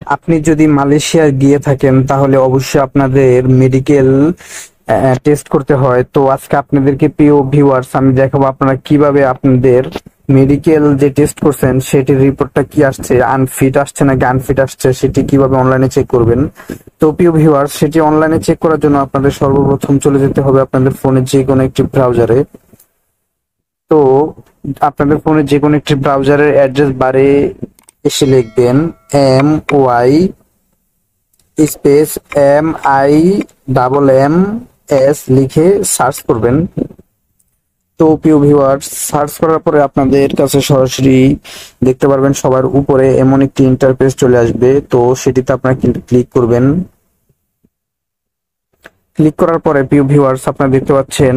আপনি যদি মালয়েশিয়া গিয়ে থাকেন তাহলে অবশ্যই আপনাদের মেডিকেল টেস্ট করতে হয়। তো আজকে আপনাদেরকে প্রিয় ভিউয়ার্স আমি দেখাবো আপনারা কিভাবে আপনাদের মেডিকেল যে টেস্ট করছেন সেটির রিপোর্টটা কি আসছে, আনফিট আসছে নাকি আনফিট আসছে, সেটি কিভাবে অনলাইনে চেক করবেন। তো প্রিয় ভিউয়ার্স, সেটি অনলাইনে চেক করার জন্য আপনাদের সর্বপ্রথম চলে যেতে হবে আপনাদের ফোনের যে কোনো একটি ব্রাউজারে। তো আপনাদের ফোনের যে কোনো একটি ব্রাউজারের অ্যাড্রেস বারে এসে লিখবেন MY স্পেস MIMMS লিখে সার্চ করবেন। তো প্রিয় ভিউয়ার্স, সার্চ করার পরে আপনাদের কাছে সরাসরি দেখতে পারবেন সবার উপরে এমন একটি ইন্টারফেস চলে আসবে। তো সেটিতে আপনারা কিন্তু ক্লিক করবেন। ক্লিক করার পরে প্রিয় ভিউয়ার্স আপনারা দেখতে পাচ্ছেন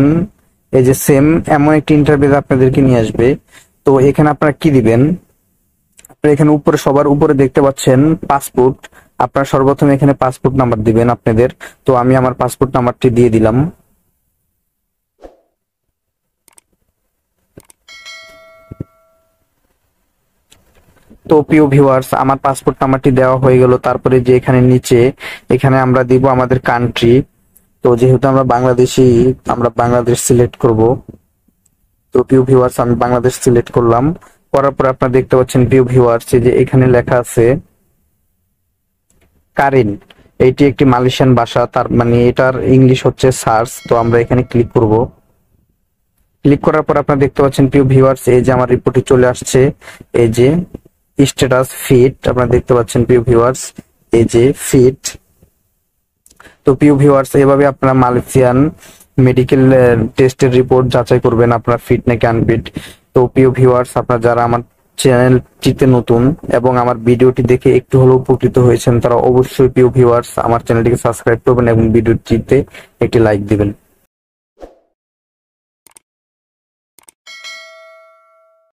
এই যে সেম এমন একটি ইন্টারফেস আপনাদেরকে নিয়ে আসবে। তো এখানে আপনারা কি দিবেন, আপনারা এখানে উপরে সবার উপরে দেখতে পাচ্ছেন পাসপোর্ট। আপনারা সর্বপ্রথম এখানে পাসপোর্ট নাম্বার দিবেন আপনাদের। তো আমি আমার পাসপোর্ট নাম্বারটি দিয়ে দিলাম। তো প্রিয় ভিউয়ার্স, আমার পাসপোর্ট নাম্বারটি দেওয়া হয়ে গেল। তারপরে যে এখানে নিচে এখানে আমরা দিব আমাদের কান্ট্রি। তো যেহেতু আমরা বাংলাদেশি, আমরা বাংলাদেশ সিলেক্ট করব। তো প্রিয় ভিউয়ার্স, আমি বাংলাদেশ সিলেক্ট করলাম। করার পরে আপনারা দেখতে পাচ্ছেন প্রিয় ভিউয়ার্স যে এখানে লেখা আছে কারিন। এইটি একটি মালয়েশিয়ান ভাষা, তার মানে এটার ইংলিশ হচ্ছে সার্চ। তো আমরা এখানে ক্লিক করব। ক্লিক করার পর আপনারা দেখতে পাচ্ছেন প্রিয় ভিউয়ার্স এই যে আমার রিপোর্টটি চলে আসছে। এই যে স্ট্যাটাস ফিট আপনারা দেখতে পাচ্ছেন প্রিয় ভিউয়ার্স, এই যে ফিট। তো প্রিয় ভিউয়ার্স, এভাবে আপনারা মালয়েশিয়ান মেডিকেল টেস্টের রিপোর্ট যাচাই করবেন আপনারা ফিট নাকি আনফিট। তো প্রিয় ভিউয়ার্স, আপনারা যারা আমার চ্যানেলটিতে নতুন এবং আমার ভিডিওটি দেখে একটু হলেও উপকৃত হয়েছেন তারা অবশ্যই প্রিয় ভিউয়ার্স আমার চ্যানেলটিকে সাবস্ক্রাইব করবেন এবং ভিডিওটিতে একটি লাইক দিবেন।